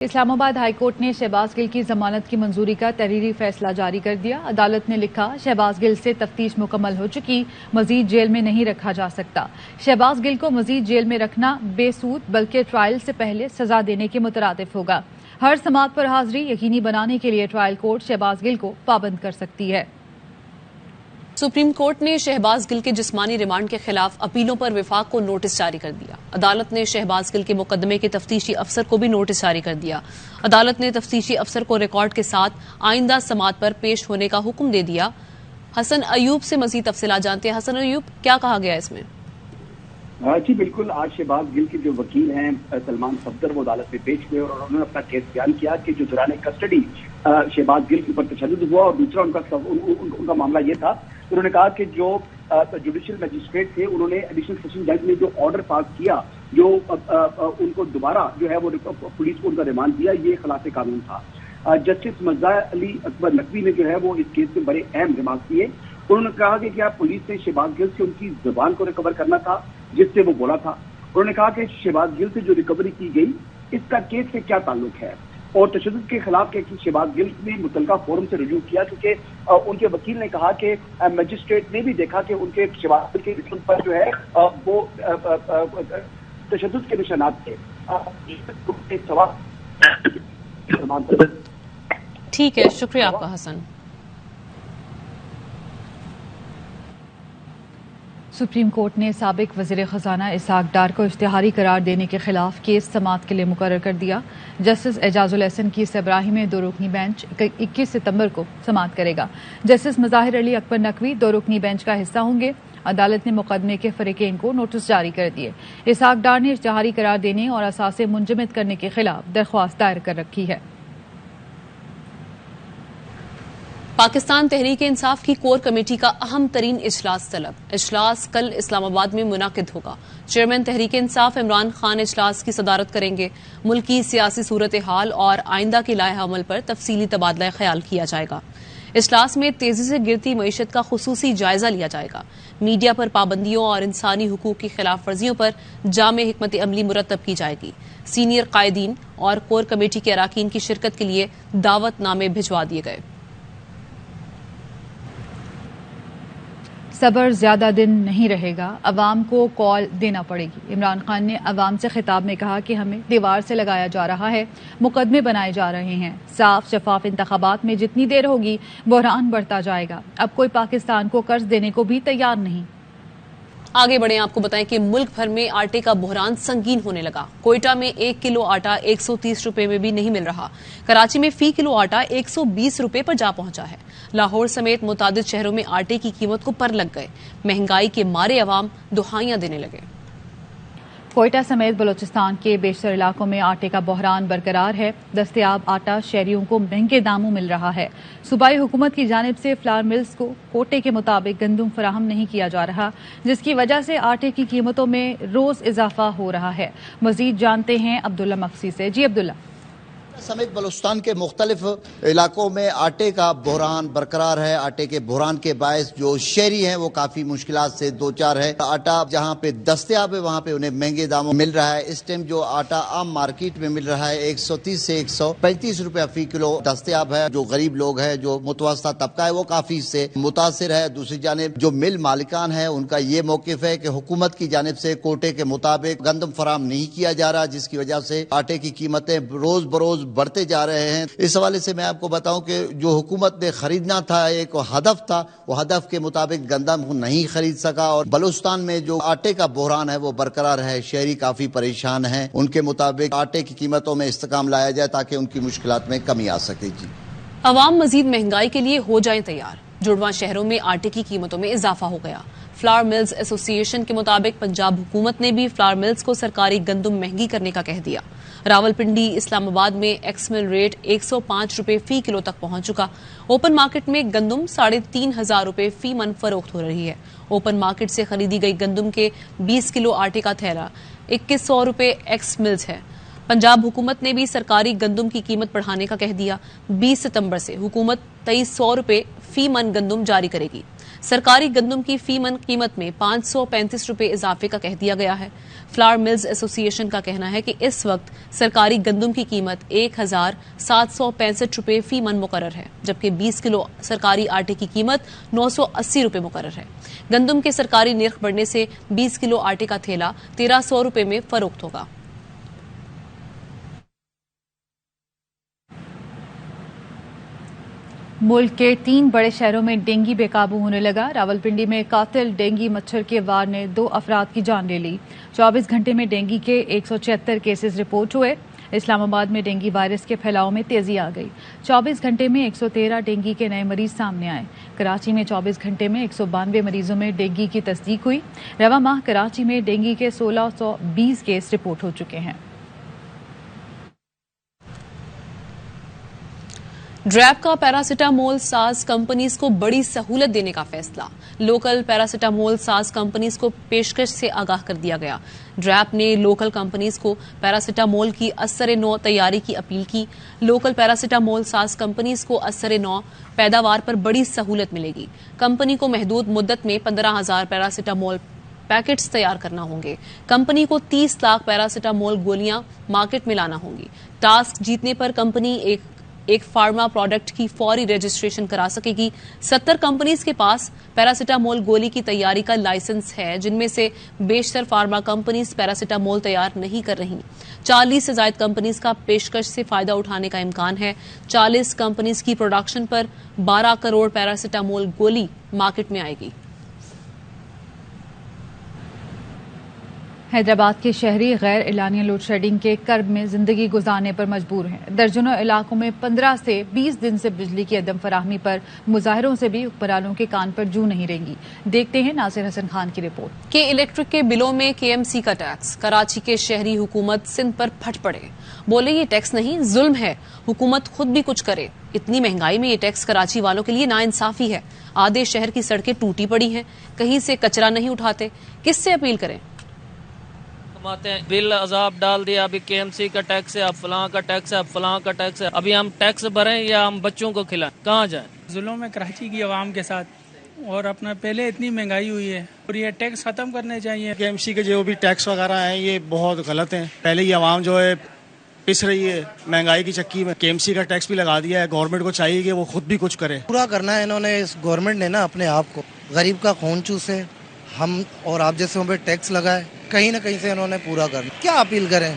اسلام آباد high court نے شہباز گل کی ضمانت کی منظوری کا تحریری فیصلہ جاری کر دیا۔ عدالت نے لکھا، شہباز گل سے تفتیش مکمل ہو چکی، مزید جیل میں نہیں رکھا جا سکتا۔ شہباز گل کو مزید جیل میں رکھنا بے سود بلکہ ٹرائل سے پہلے سزا دینے کے مترادف ہوگا۔ ہر سماعت پر حاضری یقینی بنانے کے لیے ٹرائل کورٹ شہباز گل کو پابند کر سکتی ہے۔ سپریم کورٹ نے شہباز گل کے جسمانی ریمانڈ کے خلاف اپیلوں پر وفاق کو نوٹس جاری کر دیا۔ عدالت نے شہباز گل کے مقدمے کے تفتیشی افسر کو بھی نوٹس جاری کر دیا۔ عدالت نے تفتیشی افسر کو ریکارڈ کے ساتھ آئندہ سماعت پر پیش ہونے کا حکم دے دیا۔ حسن ایوب سے مزید تفصیلات جانتے ہیں۔ حسن ایوب، کیا کہا گیا اس میں؟ جی بالکل، آج شہباز گل کے جو وکیل ہیں سلمان صفدر، وہ عدالت میں پیش ہوئے اور انہوں نے اپنا کیس بیان کیا کہ جو دوران کسٹڈی شہباز گل کے اوپر تشدد ہوا، اور دوسرا ان کا معاملہ یہ تھا، انہوں نے کہا کہ جو جوڈیشل مجسٹریٹ تھے، انہوں نے ایڈیشنل سیشن جج نے جو آرڈر پاس کیا، جو ان کو دوبارہ جو ہے وہ پولیس کو ان کا ریمانڈ دیا، یہ خلاف قانون تھا۔ جسٹس مرزا علی اکبر نقوی نے جو ہے وہ اس کیس میں بڑے اہم ریمارک کیے۔ انہوں نے کہا کہ کیا پولیس نے شہباز گل سے ان کی زبان کو ریکور کرنا تھا جس سے وہ بولا تھا۔ انہوں نے کہا کہ شہباز گل سے جو ریکوری کی گئی اس کا کیس سے کیا تعلق ہے، اور تشدد کے خلاف شہباز گل نے متعلقہ فورم سے رجوع کیا، کیونکہ ان کے وکیل نے کہا کہ مجسٹریٹ نے بھی دیکھا کہ ان کے شہباز گل کے جسم پر جو ہے وہ تشدد کے نشانات تھے۔ ٹھیک ہے، شکریہ آپ کا حسن۔ سپریم کورٹ نے سابق وزیر خزانہ اسحاق ڈار کو اشتہاری قرار دینے کے خلاف کیس سماعت کے لیے مقرر کر دیا۔ جسٹس اعجاز الحسن کی سربراہی میں 2 رکنی بینچ 21 ستمبر کو سماعت کرے گا۔ جسٹس مظاہر علی اکبر نقوی 2 رکنی بینچ کا حصہ ہوں گے۔ عدالت نے مقدمے کے فریقین کو نوٹس جاری کر دیے۔ اسحاق ڈار نے اشتہاری قرار دینے اور اثاثے منجمد کرنے کے خلاف درخواست دائر کر رکھی ہے۔ پاکستان تحریک انصاف کی کور کمیٹی کا اہم ترین اجلاس طلب۔ اجلاس کل اسلام آباد میں منعقد ہوگا۔ چیئرمین تحریک انصاف عمران خان اجلاس کی صدارت کریں گے۔ ملکی سیاسی صورتحال اور آئندہ کے لائحہ عمل پر تفصیلی تبادلہ خیال کیا جائے گا۔ اجلاس میں تیزی سے گرتی معیشت کا خصوصی جائزہ لیا جائے گا۔ میڈیا پر پابندیوں اور انسانی حقوق کی خلاف ورزیوں پر جامع حکمت عملی مرتب کی جائے گی۔ سینئر قائدین اور کور کمیٹی کے اراکین کی شرکت کے لیے دعوت نامے بھجوا دیے گئے۔ صبر زیادہ دن نہیں رہے گا، عوام کو کال دینا پڑے گی۔ عمران خان نے عوام سے خطاب میں کہا کہ ہمیں دیوار سے لگایا جا رہا ہے، مقدمے بنائے جا رہے ہیں، صاف شفاف انتخابات میں جتنی دیر ہوگی بحران بڑھتا جائے گا۔ اب کوئی پاکستان کو قرض دینے کو بھی تیار نہیں۔ آگے بڑھیں، آپ کو بتائیں کہ ملک بھر میں آٹے کا بحران سنگین ہونے لگا۔ کوئٹہ میں 1 کلو آٹا 130 روپے میں بھی نہیں مل رہا۔ کراچی میں فی کلو آٹا 120 روپے پر جا پہنچا ہے۔ لاہور سمیت متعدد شہروں میں آٹے کی قیمت کو پر لگ گئے۔ مہنگائی کے مارے عوام دہائیاں دینے لگے۔ کوئٹہ سمیت بلوچستان کے بیشتر علاقوں میں آٹے کا بحران برقرار ہے۔ دستیاب آٹا شہریوں کو مہنگے داموں مل رہا ہے۔ صوبائی حکومت کی جانب سے فلاور ملز کو کوٹے کے مطابق گندم فراہم نہیں کیا جا رہا، جس کی وجہ سے آٹے کی قیمتوں میں روز اضافہ ہو رہا ہے۔ مزید جانتے ہیں عبداللہ مقصی سے۔ جی عبداللہ۔ سمیت بلوچستان کے مختلف علاقوں میں آٹے کا بحران برقرار ہے۔ آٹے کے بحران کے باعث جو شہری ہیں وہ کافی مشکلات سے دوچار ہے۔ آٹا جہاں پہ دستیاب ہے وہاں پہ انہیں مہنگے داموں مل رہا ہے۔ اس ٹائم جو آٹا عام مارکیٹ میں مل رہا ہے 130 سے 135 روپے فی کلو دستیاب ہے۔ جو غریب لوگ ہیں، جو متوسطہ طبقہ ہے، وہ کافی اس سے متاثر ہے۔ دوسری جانب جو مل مالکان ہے ان کا یہ موقف ہے کہ حکومت کی جانب سے کوٹے کے مطابق گندم فراہم نہیں کیا جا رہا، جس کی وجہ سے آٹے کی قیمتیں روز بروز بڑھتے جا رہے ہیں۔ اس حوالے سے میں آپ کو بتاؤں کہ جو حکومت نے خریدنا تھا، ایک ہدف تھا، وہ ہدف کے مطابق گندم نہیں خرید سکا، اور بلوچستان میں جو آٹے کا بحران ہے وہ برقرار ہے۔ شہری کافی پریشان ہیں۔ ان کے مطابق آٹے کی قیمتوں میں استحکام لایا جائے تاکہ ان کی مشکلات میں کمی آ سکے۔ جی عوام مزید مہنگائی کے لیے ہو جائیں تیار۔ جڑواں شہروں میں آٹے کی قیمتوں میں اضافہ ہو گیا۔ فلاور ملز ایسوسی ایشن کے مطابق پنجاب حکومت نے بھی فلاور ملز کو سرکاری گندم مہنگی کرنے کا کہہ دیا۔ راولپنڈی، اسلام آباد میں ایکس مل ریٹ 105 روپے فی کلو تک پہنچ چکا۔ اوپن مارکیٹ میں گندم 3500 روپے فی من فروخت ہو رہی ہے۔ اوپن مارکیٹ سے خریدی گئی گندم کے 20 کلو آٹے کا تھیلا 2100 روپے ایکس ملز ہے۔ پنجاب حکومت نے بھی سرکاری گندم کی قیمت بڑھانے کا کہہ دیا۔ 20 ستمبر سے حکومت 2300 روپے فی من گندم جاری کرے گی۔ سرکاری گندم کی فی من قیمت میں 535 روپے اضافے کا کہہ دیا گیا ہے۔ فلاور ملز ایسوسی ایشن کا کہنا ہے کہ اس وقت سرکاری گندم کی قیمت 1765 روپے فی من مقرر ہے، جبکہ 20 کلو سرکاری آٹے کی قیمت 980 روپے مقرر ہے۔ گندم کے سرکاری نرخ بڑھنے سے 20 کلو آٹے کا تھیلا 1300 روپے میں فروخت ہوگا۔ ملک کے 3 بڑے شہروں میں ڈینگی بے قابو ہونے لگا۔ راولپنڈی میں قاتل ڈینگی مچھر کے وار نے 2 افراد کی جان لے لی۔ 24 گھنٹے میں ڈینگی کے 176 کیسز رپورٹ ہوئے۔ اسلام آباد میں ڈینگی وائرس کے پھیلاؤ میں تیزی آ گئی۔ 24 گھنٹے میں 113 ڈینگی کے نئے مریض سامنے آئے۔ کراچی میں 24 گھنٹے میں 192 مریضوں میں ڈینگی کی تصدیق ہوئی۔ رواں ماہ کراچی میں ڈینگی کے 1620 کیس رپورٹ ہو چکے ہیں۔ ڈریپ کا پیراسیٹامول ساز کمپنیز کو بڑی سہولت دینے کا فیصلہ۔ لوکل پیراسیٹامول ساز کمپنیز کو پیشکش سے آگاہ کر دیا گیا۔ ڈریپ نے لوکل کمپنیز کو پیراسیٹامول کی اثر نو تیاری کی اپیل کی۔ لوکل پیراسیٹامول ساز کمپنیز کو اثر نو پیداوار پر بڑی سہولت ملے گی۔ کمپنی کو محدود مدت میں 15,000 پیراسیٹامول پیکٹس تیار کرنا ہوں گے۔ کمپنی کو 30 لاکھ پیراسیٹامول گولیاں مارکیٹ میں لانا ہوں گی۔ ٹاسک جیتنے پر کمپنی ایک فارما پروڈکٹ کی فوری رجسٹریشن کرا سکے گی۔ 70 کمپنیز کے پاس پیراسیٹامول گولی کی تیاری کا لائسنس ہے، جن میں سے بیشتر فارما کمپنیز پیراسیٹامول تیار نہیں کر رہی۔ 40 سے زائد کمپنیز کا پیشکش سے فائدہ اٹھانے کا امکان ہے۔ 40 کمپنیز کی پروڈکشن پر 12 کروڑ پیراسیٹامول گولی مارکیٹ میں آئے گی۔ حیدرآباد کے شہری غیر اعلانیہ لوڈ شیڈنگ کے کرب میں زندگی گزارنے پر مجبور ہیں۔ درجنوں علاقوں میں 15 سے 20 دن سے بجلی کی عدم فراہمی پر مظاہروں سے بھی حکمرانوں کے کان پر جوں نہیں رہیں گی۔ دیکھتے ہیں ناصر حسن خان کی رپورٹ۔ کہ الیکٹرک کے بلوں میں KMC کا ٹیکس، کراچی کے شہری حکومت سندھ پر پھٹ پڑے، بولے یہ ٹیکس نہیں ظلم ہے، حکومت خود بھی کچھ کرے۔ اتنی مہنگائی میں یہ ٹیکس کراچی والوں کے لیے ناانصافی ہے۔ آدھے شہر کی سڑکیں ٹوٹی پڑی ہیں، کہیں سے کچرا نہیں اٹھاتے، کس سے اپیل کریں؟ بل عذاب ڈال دیا، ابھی KMC کا ٹیکس ہے، اب فلاں کا ٹیکس ہے، اب فلاں کا ٹیکس ہے۔ ابھی ہم ٹیکس بھریں یا ہم بچوں کو کھلائیں، کہاں جائیں؟ ظلم ہے کراچی کی عوام کے ساتھ، اور اپنا پہلے اتنی مہنگائی ہوئی ہے اور یہ ٹیکس ختم کرنے چاہیے۔ KMC کے جو بھی ٹیکس وغیرہ ہیں یہ بہت غلط ہیں۔ پہلے یہ عوام جو ہے پس رہی ہے مہنگائی کی چکی میں، KMC کا ٹیکس بھی لگا دیا ہے۔ گورنمنٹ کو چاہیے کہ وہ خود بھی کچھ کرے۔ پورا کرنا ہے انہوں نے، اس گورنمنٹ نے نا اپنے آپ کو غریب کا خون چوسے، ہم اور آپ جیسے پہ ٹیکس لگائے، کہیں نہ کہیں سے انہوں نے پورا کرنا۔ کیا اپیل کریں،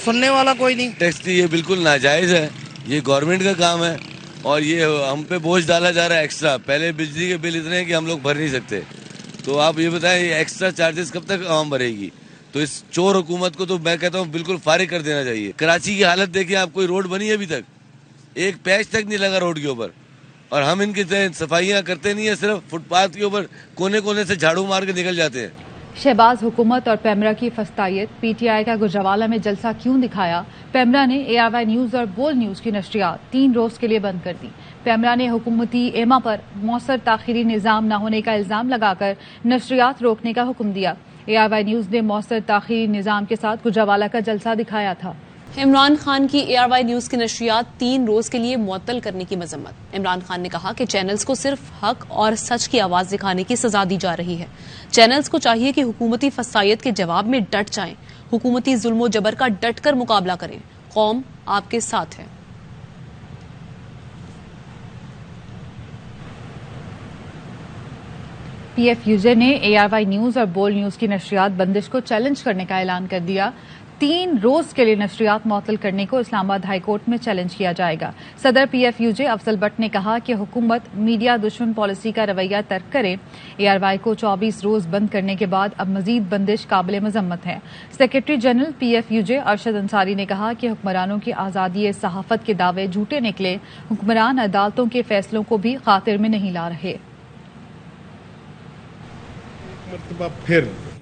سننے والا کوئی نہیں۔ ٹیکس یہ بالکل ناجائز ہے، یہ گورنمنٹ کا کام ہے اور یہ ہم پہ بوجھ ڈالا جا رہا ہے ایکسٹرا۔ پہلے بجلی کے بل اتنے ہیں کہ ہم لوگ بھر نہیں سکتے، تو آپ یہ بتائیں یہ ایکسٹرا چارجز کب تک عوام بھرے گی؟ تو اس چور حکومت کو تو میں کہتا ہوں بالکل فارغ کر دینا چاہیے۔ کراچی کی حالت دیکھیں آپ، کوئی روڈ بنی ہے ابھی تک؟ ایک پیچ تک نہیں لگا روڈ کے اوپر، اور ہم ان کی صفائیاں کرتے نہیں ہیں، صرف فٹ پاتھ کے اوپر کونے کونے سے جھاڑو مار کے نکل جاتے ہیں۔ شہباز حکومت اور پیمرا کی فسطائیت، PTI کا گجرانوالہ میں جلسہ کیوں دکھایا؟ پیمرا نے ARY نیوز اور بول نیوز کی نشریات 3 روز کے لیے بند کر دی۔ پیمرا نے حکومتی ایما پر مؤثر تاخیری نظام نہ ہونے کا الزام لگا کر نشریات روکنے کا حکم دیا۔ ARY نیوز نے مؤثر تاخیری نظام کے ساتھ گجرانوالہ کا جلسہ دکھایا تھا۔ عمران خان کی ARY نیوز کی نشریات 3 روز کے لیے معطل کرنے کی مذمت۔ عمران خان نے کہا کہ چینلز کو صرف حق اور سچ کی آواز دکھانے کی سزا دی جا رہی ہے۔ چینلز کو چاہیے کہ حکومتی فسائیت کے جواب میں ڈٹ جائیں، حکومتی ظلم و جبر کا ڈٹ کر مقابلہ کریں۔ قوم آپ کے ساتھ ہے۔ PFUJ نے ARY نیوز اور بول نیوز کی نشریات بندش کو چیلنج کرنے کا اعلان کر دیا۔ 3 روز کے لیے نشریات معطل کرنے کو اسلام آباد ہائی کورٹ میں چیلنج کیا جائے گا۔ صدر PFUJ افضل بٹ نے کہا کہ حکومت میڈیا دشمن پالیسی کا رویہ ترک کرے۔ ARY کو 24 روز بند کرنے کے بعد اب مزید بندش قابل مذمت ہے۔ Secretary general PFUJ Arshad Ansari نے کہا کہ حکمرانوں کی آزادی صحافت کے دعوے جھوٹے نکلے، حکمران عدالتوں کے فیصلوں کو بھی خاطر میں نہیں لا رہے۔ مرتبہ پھر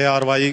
ARY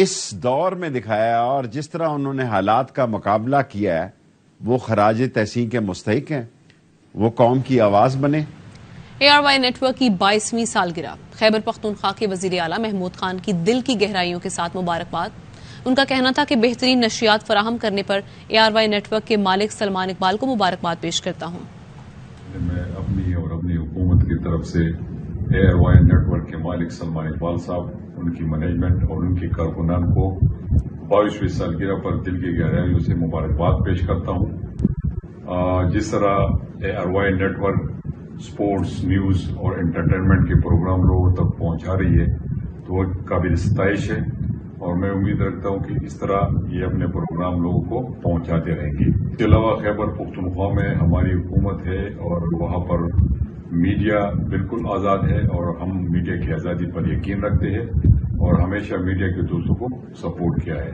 اس دور میں دکھایا اور جس طرح انہوں نے حالات کا مقابلہ کیا ہے وہ خراج تحسین کے مستحق ہیں. وہ قوم کی آواز بنے. ARY نیٹ ورک کی 22ویں سالگرہ. خیبر پختونخوا کے وزیر اعلیٰ محمود خان کی دل کی گہرائیوں کے ساتھ مبارکباد. ان کا کہنا تھا کہ بہترین نشریات فراہم کرنے پر ARY نیٹ ورک کے مالک سلمان اقبال کو مبارکباد پیش کرتا ہوں. میں اپنی اور اپنی حکومت کی طرف سے ARY نیٹ ورک کے مالک سلمان اقبال صاحب, ان کی مینجمنٹ اور ان کے کارکنان کو 22ویں سالگرہ پر دل کی گہرائیوں سے مبارکباد پیش کرتا ہوں. جس طرح ARY network sports, news اور انٹرٹینمنٹ کے پروگرام لوگوں تک پہنچا رہی ہے تو وہ قابل ستائش ہے, اور میں امید رکھتا ہوں کہ اس طرح یہ اپنے پروگرام لوگوں کو پہنچاتے رہیں گے. اس کے علاوہ خیبر پختونخوا میں ہماری حکومت ہے اور وہاں پر میڈیا بالکل آزاد ہے, اور ہم میڈیا کی آزادی پر یقین رکھتے ہیں اور ہمیشہ میڈیا کے دوستوں کو سپورٹ کیا ہے.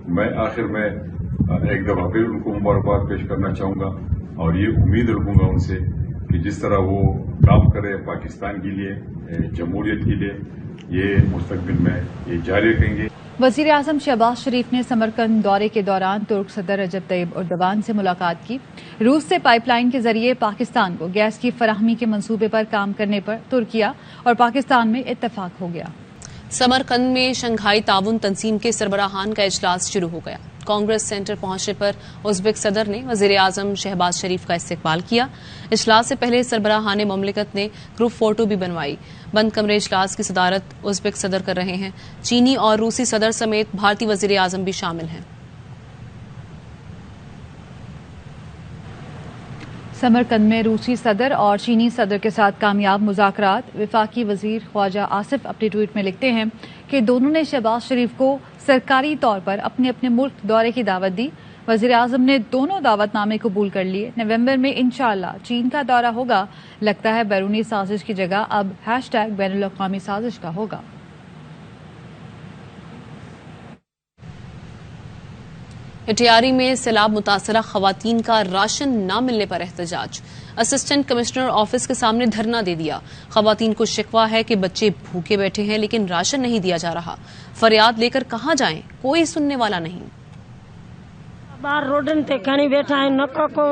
میں آخر میں ایک دفعہ پھر ان کو مبارکباد پیش کرنا چاہوں گا, اور یہ امید رکھوں گا ان سے کہ جس طرح وہ کام کرے پاکستان کے لیے, جمہوریت کے لیے, یہ مستقبل میں یہ جاری رکھیں گے. وزیر اعظم شہباز شریف نے سمرقند دورے کے دوران ترک صدر رجب طیب اردوان سے ملاقات کی. روس سے پائپ لائن کے ذریعے پاکستان کو گیس کی فراہمی کے منصوبے پر کام کرنے پر ترکیہ اور پاکستان میں اتفاق ہو گیا. سمرقند میں شنگھائی تعاون تنظیم کے سربراہان کا اجلاس شروع ہو گیا. کانگریس سینٹر پہنچنے پر ازبک صدر نے وزیر اعظم شہباز شریف کا استقبال کیا. اجلاس سے پہلے سربراہان مملکت نے گروپ فوٹو بھی بنوائی. بند کمرے اجلاس کی صدارت ازبک صدر کر رہے ہیں. چینی اور روسی صدر سمیت بھارتی وزیر اعظم بھی شامل ہیں. سمرقند میں روسی صدر اور چینی صدر کے ساتھ کامیاب مذاکرات. وفاقی وزیر خواجہ آصف اپنے ٹویٹ میں لکھتے ہیں کہ دونوں نے شہباز شریف کو سرکاری طور پر اپنے اپنے ملک دورے کی دعوت دی. وزیر اعظم نے دونوں دعوت نامے قبول کر لیے. نومبر میں انشاءاللہ چین کا دورہ ہوگا. لگتا ہے بیرونی سازش کی جگہ اب #بین الاقوامی سازش کا ہوگا. اٹیاری میں سیلاب متاثرہ خواتین کا راشن نہ ملنے پر احتجاج. اسسٹنٹ کمشنر آفس کے سامنے دھرنا دے دیا. خواتین کو شکوہ ہے کہ بچے بھوکے بیٹھے ہیں لیکن راشن نہیں دیا جا رہا. فریاد لے کر کہاں جائیں, کوئی سننے والا نہیں. باہر روڈن تے کھانی بیٹھا ہے. نکو کو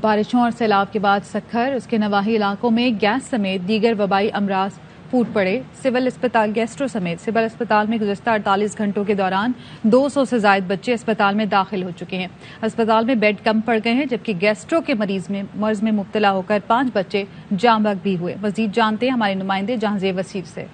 بارشوں اور سیلاب کے بعد سکھر اس کے نواحی علاقوں میں گیس سمیت دیگر وبائی امراض پھوٹ پڑے. سول اسپتال گیسٹرو سمیت سول اسپتال میں گزشتہ 48 گھنٹوں کے دوران 200 سے زائد بچے اسپتال میں داخل ہو چکے ہیں. اسپتال میں بیڈ کم پڑ گئے ہیں, جبکہ گیسٹرو کے مرض میں مبتلا ہو کر 5 بچے جاں بحق بھی ہوئے. مزید جانتے ہیں ہمارے نمائندے جہانزیب وسیع سے.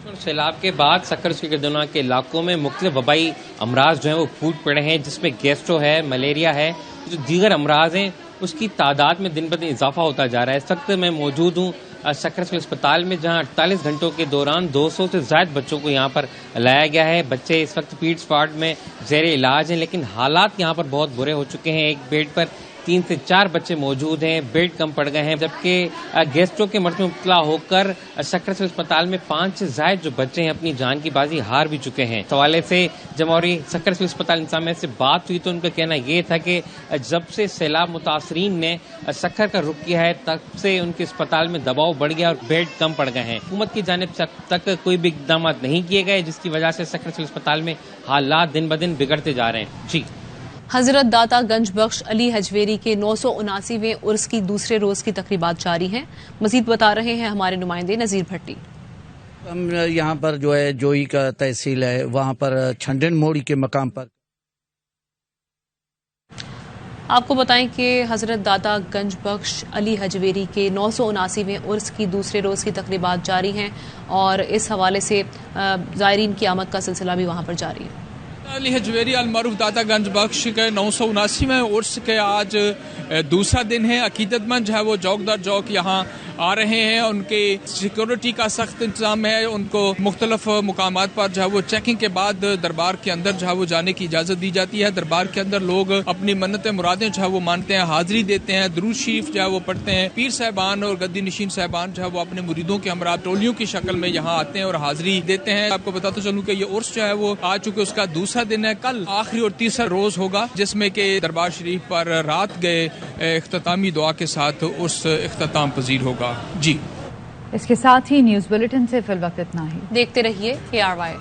اور سیلاب کے بعد سکھر کے گردونا کے علاقوں میں مختلف وبائی امراض جو ہیں وہ پھوٹ پڑے ہیں, جس میں گیسٹرو ہے, ملیریا ہے, جو دیگر امراض ہیں اس کی تعداد میں دن بدن اضافہ ہوتا جا رہا ہے. اس وقت میں موجود ہوں سکھر سول اسپتال میں, جہاں 48 گھنٹوں کے دوران 200 سے زائد بچوں کو یہاں پر لایا گیا ہے. بچے اس وقت پیڈس وارڈ میں زیر علاج ہیں, لیکن حالات یہاں پر بہت برے ہو چکے ہیں. ایک بیڈ پر 3 سے 4 بچے موجود ہیں, بیڈ کم پڑ گئے ہیں, جبکہ گیسٹرو کے مرض میں مبتلا ہو کر سکھر سول اسپتال میں 5 سے زائد جو بچے ہیں اپنی جان کی بازی ہار بھی چکے ہیں. اس حوالے سے جب ہماری سکھر سول اسپتال انتظامیہ سے بات ہوئی تو ان کا کہنا یہ تھا کہ جب سے سیلاب متاثرین نے سکھر کا رخ کیا ہے تب سے ان کے اسپتال میں دباؤ بڑھ گیا اور بیڈ کم پڑ گئے ہیں. حکومت کی جانب سے اب تک کوئی بھی اقدامات نہیں کیے گئے, جس کی وجہ سے سکھر سول اسپتال میں حالات دن بدن بگڑتے جا رہے ہیں. جی. حضرت داتا گنج بخش علی حجویری کے 979ویں عرس کی دوسرے روز کی تقریبات جاری ہیں. مزید بتا رہے ہیں ہمارے نمائندے نذیر بھٹی. ہم یہاں پر جو ہے جوئی کا تحصیل ہے وہاں پر چھنڈن موڑی کے مقام پر آپ کو بتائیں کہ حضرت داتا گنج بخش علی حجویری کے 979ویں عرس کی دوسرے روز کی تقریبات جاری ہیں اور اس حوالے سے زائرین کی آمد کا سلسلہ بھی وہاں پر جاری ہے. علی حجویری المعروف داتا گنج بخش کے 979ویں عرس کے آج دوسرا دن ہے. عقیدت مند جو ہے وہ چوک در چوک یہاں آ رہے ہیں. ان کے سیکورٹی کا سخت انتظام ہے. ان کو مختلف مقامات پر جو ہے وہ چیکنگ کے بعد دربار کے اندر جو ہے وہ جانے کی اجازت دی جاتی ہے. دربار کے اندر لوگ اپنی منتیں مرادیں جو ہے وہ مانتے ہیں, حاضری دیتے ہیں, درود شریف جو ہے وہ پڑھتے ہیں. پیر صاحبان اور گدی نشین صاحبان جو ہے وہ اپنے مریدوں کے ہمراہ ٹولیوں کی شکل میں یہاں آتے ہیں اور حاضری دیتے ہیں. آپ کو بتاتا چلوں کہ یہ عرس جو ہے وہ آ چکے اس کا دوسرا دن ہے. کل آخری اور تیسرا روز ہوگا جس میں کہ دربار شریف پر رات گئے اختتامی دعا کے ساتھ عرس اختتام پذیر ہوگا. جی اس کے ساتھ ہی نیوز بلیٹن سے فی الوقت اتنا ہی. دیکھتے رہیے ARY.